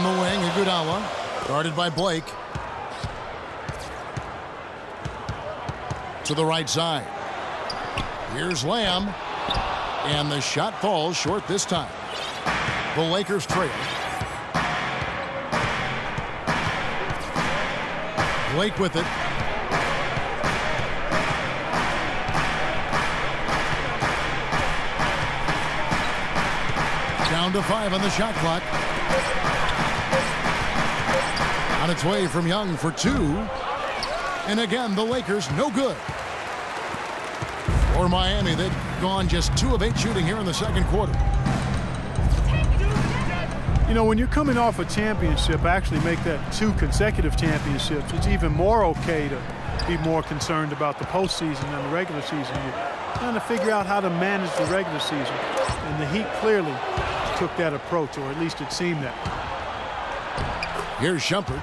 the wing, Iguodala, guarded by Blake. To the right side. Here's Lamb. And the shot falls short this time. The Lakers trail. Blake with it. Down to 5 on the shot clock. On its way from Young for 2. And again, the Lakers no good. For Miami, they've gone just 2 of 8 shooting here in the second quarter. You know, when you're coming off a championship, actually make that 2 consecutive championships, it's even more okay to be more concerned about the postseason than the regular season. You're trying to figure out how to manage the regular season. And the Heat clearly took that approach, or at least it seemed that. Here's Shumpert.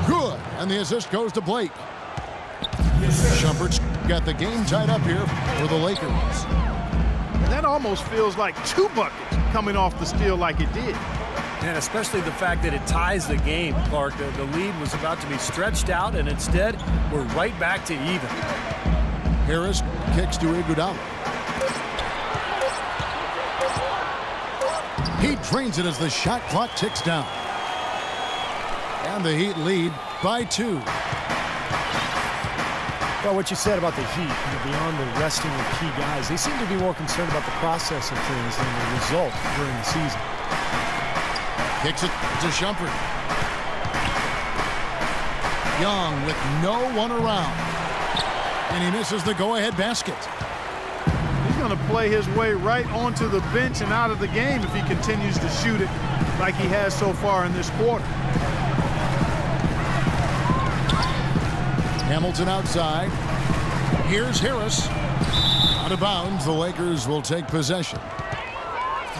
Good. And the assist goes to Blake. Shumpert's got the game tied up here for the Lakers. That almost feels like 2 buckets coming off the steal like it did. And especially the fact that it ties the game, Clark. The lead was about to be stretched out, and instead, we're right back to even. Harris kicks to Iguodala. He drains it as the shot clock ticks down. And the Heat lead by 2. Well, what you said about the Heat, beyond the resting of key guys, they seem to be more concerned about the process of things than the result during the season. Kicks it to Shumpert. Young with no one around. And he misses the go-ahead basket. He's going to play his way right onto the bench and out of the game if he continues to shoot it like he has so far in this quarter. Hamilton outside. Here's Harris. Out of bounds, the Lakers will take possession.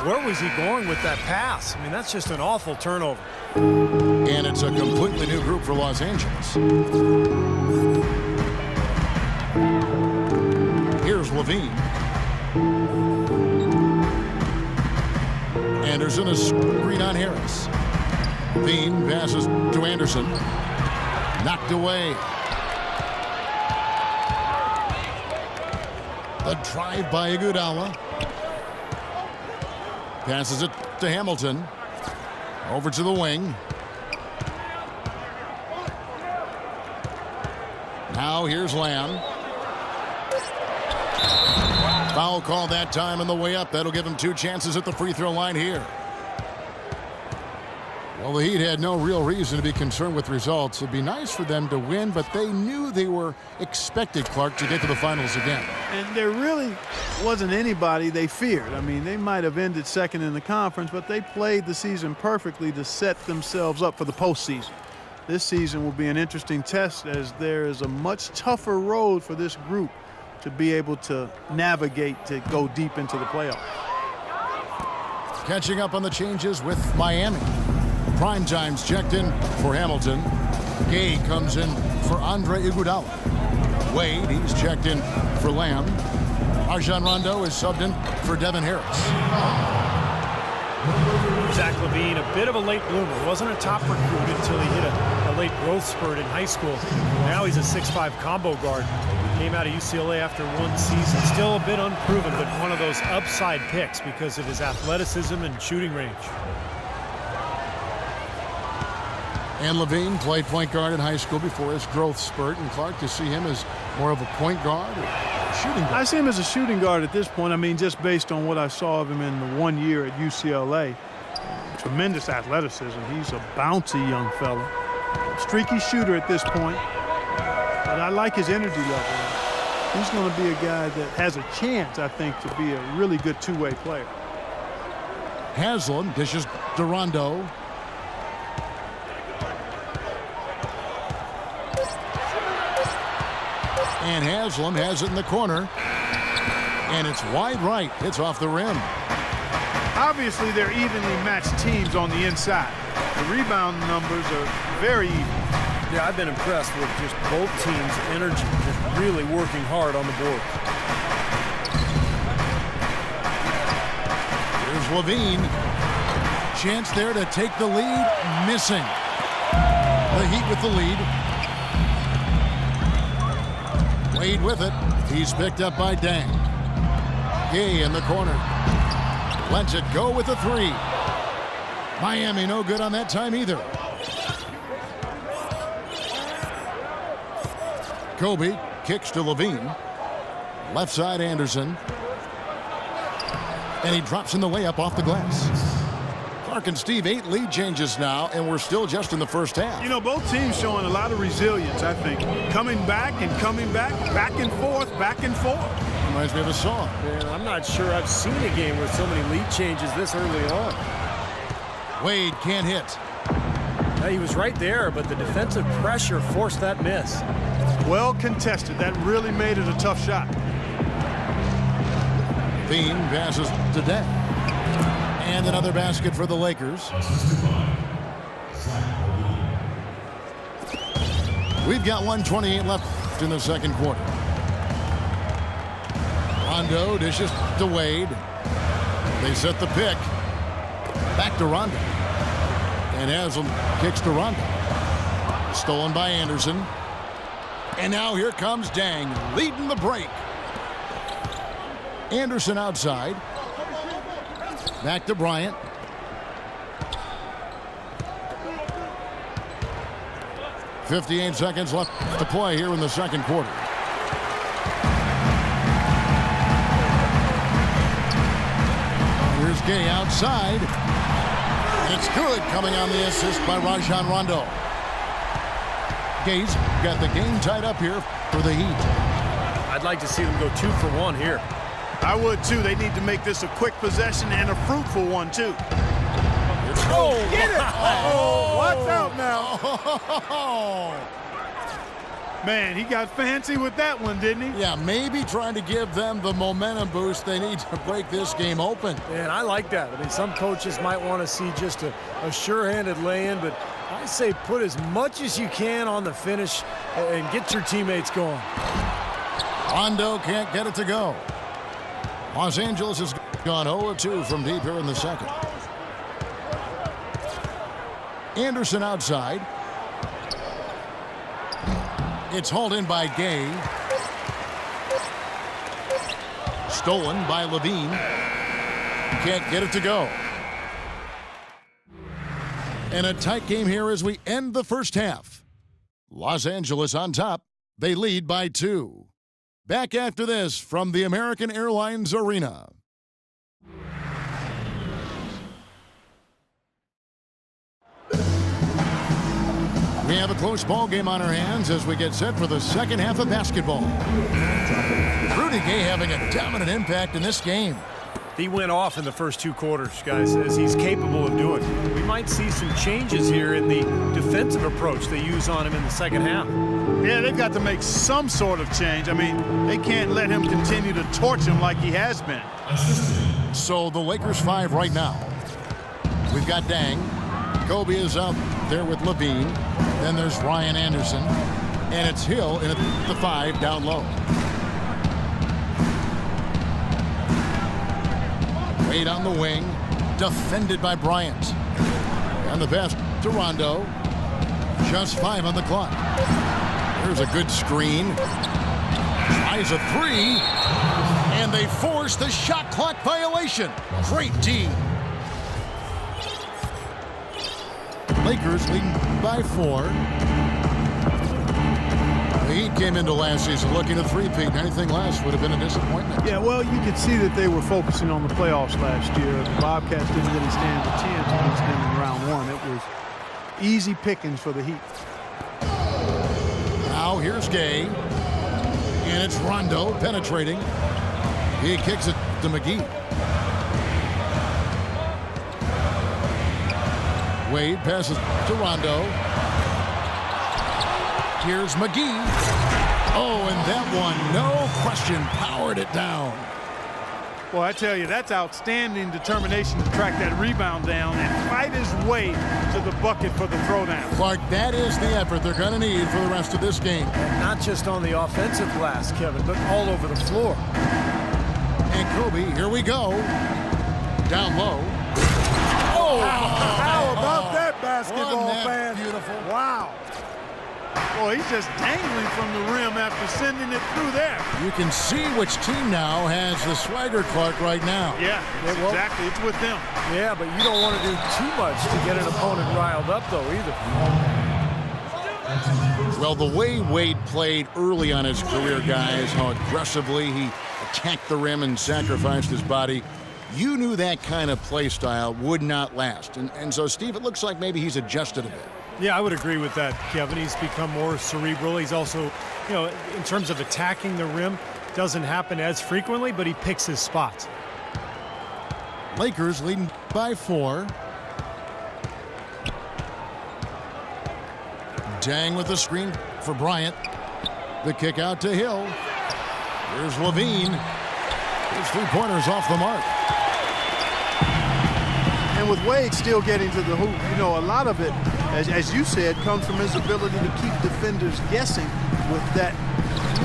Where was he going with that pass? I mean, that's just an awful turnover. And it's a completely new group for Los Angeles. Here's Levine. Anderson a screen on Harris. Levine passes to Anderson. Knocked away. The drive by Iguodala. Passes it to Hamilton. Over to the wing. Now here's Lamb. Foul call that time on the way up. That'll give him 2 chances at the free throw line here. Well, the Heat had no real reason to be concerned with results. It'd be nice for them to win, but they knew they were expected, Clark, to get to the finals again. And there really wasn't anybody they feared. I mean, they might have ended second in the conference, but they played the season perfectly to set themselves up for the postseason. This season will be an interesting test, as there is a much tougher road for this group to be able to navigate to go deep into the playoffs. Catching up on the changes with Miami. Prime time's checked in for Hamilton. Gay comes in for Andre Iguodala. Wade, he's checked in for Lamb. Rajon Rondo is subbed in for Devin Harris. Zach LaVine, a bit of a late bloomer. Wasn't a top recruit until he hit a late growth spurt in high school. Now he's a 6'5" combo guard. Came out of UCLA after 1 season. Still a bit unproven, but one of those upside picks because of his athleticism and shooting range. And LaVine played point guard in high school before his growth spurt. And Clark, to see him as more of a point guard or a shooting guard? I see him as a shooting guard at this point. I mean, just based on what I saw of him in the 1 year at UCLA. Tremendous athleticism. He's a bouncy young fella. Streaky shooter at this point. But I like his energy level. He's going to be a guy that has a chance, I think, to be a really good two-way player. Haslam dishes to Rondo. And Haslam has it in the corner. And it's wide right. It's off the rim. Obviously, they're evenly matched teams on the inside. The rebound numbers are very even. Yeah, I've been impressed with just both teams' energy, just really working hard on the board. Here's Levine. chance there to take the lead. Missing. The Heat with the lead. Wade with it. He's picked up by Dang. Gay in the corner. Lets it go with the three. Miami no good on that time either. Kobe kicks to Levine. Left side Anderson. And he drops in the layup off the glass. Clark and Steve, 8 lead changes now, and we're still just in the first half. You know, both teams showing a lot of resilience, I think. Coming back and coming back, back and forth, back and forth. Reminds me of a song. Man, I'm not sure I've seen a game with so many lead changes this early on. Wade can't hit. Yeah, he was right there, but the defensive pressure forced that miss. Well contested. That really made it a tough shot. Levine passes to Deng. And another basket for the Lakers. We've got 1:28 left in the second quarter. Rondo dishes to Wade. They set the pick. Back to Rondo. And Haslam kicks to Rondo. Stolen by Anderson. And now here comes Deng, leading the break. Anderson outside. Back to Bryant. .58 seconds left to play here in the second quarter. Here's Gay outside. It's good, coming on the assist by Rajon Rondo. Gay's got the game tied up here for the Heat. I'd like to see them go 2 for 1 here. I would, too. They need to make this a quick possession and a fruitful one, too. Oh, get it! Oh, watch out now. Man, he got fancy with that one, didn't he? Yeah, maybe trying to give them the momentum boost they need to break this game open. Man, I like that. I mean, some coaches might want to see just a sure-handed lay-in, but I say put as much as you can on the finish and get your teammates going. Rondo can't get it to go. Los Angeles has gone 0-2 from deep here in the second. Anderson outside. It's hauled in by Gay. Stolen by Levine. Can't get it to go. And a tight game here as we end the first half. Los Angeles on top. They lead by 2. Back after this from the American Airlines Arena. We have a close ball game on our hands as we get set for the second half of basketball. Rudy Gay having a dominant impact in this game. He went off in the first 2 quarters, guys, as he's capable of doing. We might see some changes here in the defensive approach they use on him in the second half. Yeah, they've got to make some sort of change. I mean, they can't let him continue to torch him like he has been. So the Lakers 5 right now. We've got Dang. Kobe is out there with Levine. Then there's Ryan Anderson. And it's Hill in at the 5 down low. Wade on the wing. Defended by Bryant. And the pass to Rondo. Just 5 on the clock. There's a good screen. Tries a 3. And they force the shot clock violation. Great D. Lakers leading by 4. The Heat came into last season looking to three-peat. Anything less would have been a disappointment. Yeah, well, you could see that they were focusing on the playoffs last year. The Bobcats didn't really stand a chance against them in round 1. It was easy pickings for the Heat. Now here's Gay. And it's Rondo penetrating. He kicks it to McGee. Wade passes to Rondo. Here's McGee. Oh, and that one, no question, powered it down. Well, I tell you, that's outstanding determination to track that rebound down and fight his way to the bucket for the throwdown. Clark, that is the effort they're going to need for the rest of this game. And not just on the offensive glass, Kevin, but all over the floor. And Kobe, here we go. Down low. Oh! beautiful. Wow. Boy, he's just dangling from the rim after sending it through there. You can see which team now has the swagger Clark right now. Yeah, exactly. It's with them. Yeah, but you don't want to do too much to get an opponent riled up, though, either. Well, the way Wade played early on his career, guys, how aggressively he attacked the rim and sacrificed his body, you knew that kind of play style would not last. And so, Steve, it looks like maybe he's adjusted a bit. Yeah, I would agree with that, Kevin. He's become more cerebral. He's also, you know, in terms of attacking the rim, doesn't happen as frequently, but he picks his spots. Lakers leading by 4. Dang with the screen for Bryant. The kick out to Hill. Here's Levine. His 3-pointers off the mark. And with Wade still getting to the hoop, you know, a lot of it, as you said, comes from his ability to keep defenders guessing with that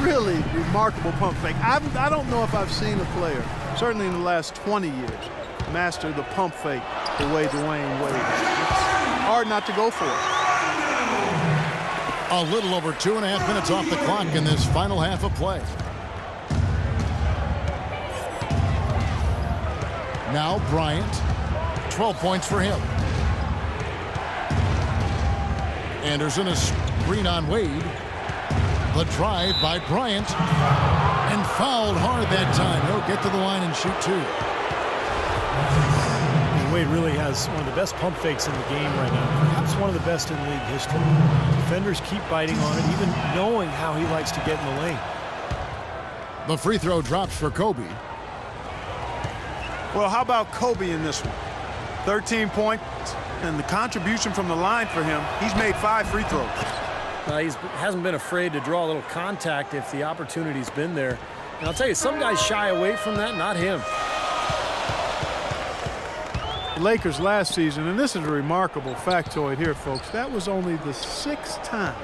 really remarkable pump fake. I don't know if I've seen a player, certainly in the last 20 years, master the pump fake the way Dwayne Wade. It's hard not to go for it. A little over 2.5 minutes off the clock in this final half of play. Now Bryant, 12 points for him. Anderson, a screen on Wade. The drive by Bryant, and fouled hard that time. He'll get to the line and shoot 2. Wade really has one of the best pump fakes in the game right now. Perhaps one of the best in league history. Defenders keep biting on it, even knowing how he likes to get in the lane. The free throw drops for Kobe. Well, how about Kobe in this one? 13 points, and the contribution from the line for him, he's made 5 free throws. He hasn't been afraid to draw a little contact if the opportunity's been there. And I'll tell you, some guys shy away from that, not him. The Lakers last season, and this is a remarkable factoid here, folks, that was only the 6th time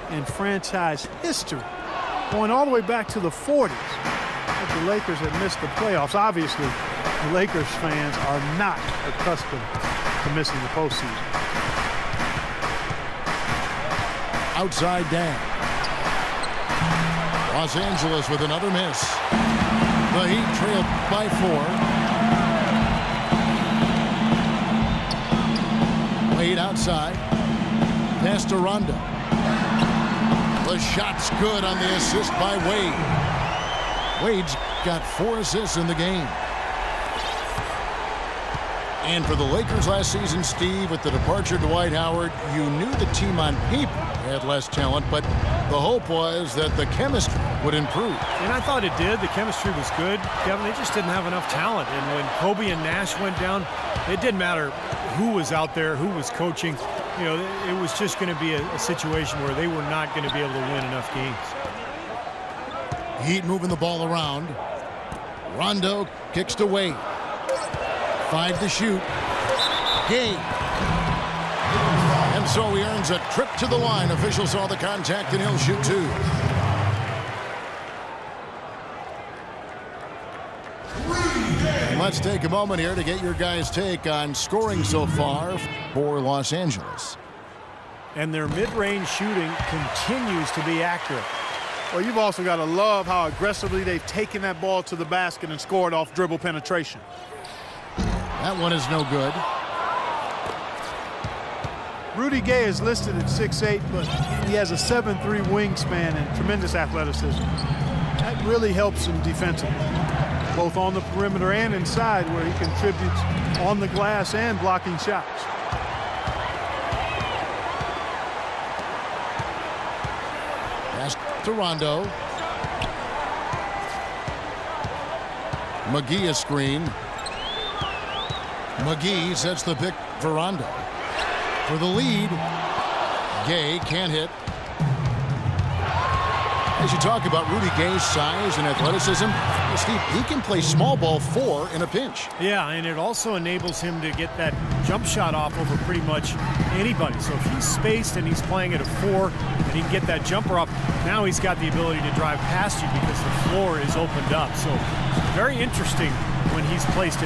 in franchise history, going all the way back to the 40s, that the Lakers had missed the playoffs. Obviously, the Lakers fans are not accustomed to missing the postseason. Outside Dan. Los Angeles with another miss. The Heat trailed by 4. Wade outside. Pass to Rondo. The shot's good on the assist by Wade. Wade's got 4 assists in the game. And for the Lakers last season, Steve, with the departure of Dwight Howard, you knew the team on paper had less talent, but the hope was that the chemistry would improve. And I thought it did. The chemistry was good. Kevin, they just didn't have enough talent. And when Kobe and Nash went down, it didn't matter who was out there, who was coaching. You know, it was just going to be a situation where they were not going to be able to win enough games. Heat moving the ball around. Rondo kicks to Wade. 5 to shoot. Gay. And so he earns a trip to the line. Officials saw the contact, and he'll shoot 2. And let's take a moment here to get your guys' take on scoring so far for Los Angeles. And their mid-range shooting continues to be accurate. Well, you've also got to love how aggressively they've taken that ball to the basket and scored off dribble penetration. That one is no good. Rudy Gay is listed at 6'8", but he has a 7'3" wingspan and tremendous athleticism. That really helps him defensively, both on the perimeter and inside, where he contributes on the glass and blocking shots. Pass to Rondo. McGee a screen. McGee sets the pick for Rondo. For the lead, Gay can't hit. As you talk about Rudy Gay's size and athleticism, Steve, he can play small ball 4 in a pinch. Yeah, and it also enables him to get that jump shot off over pretty much anybody. So if he's spaced and he's playing at a 4 and he can get that jumper off, now he's got the ability to drive past you because the floor is opened up. So very interesting when he's placed it.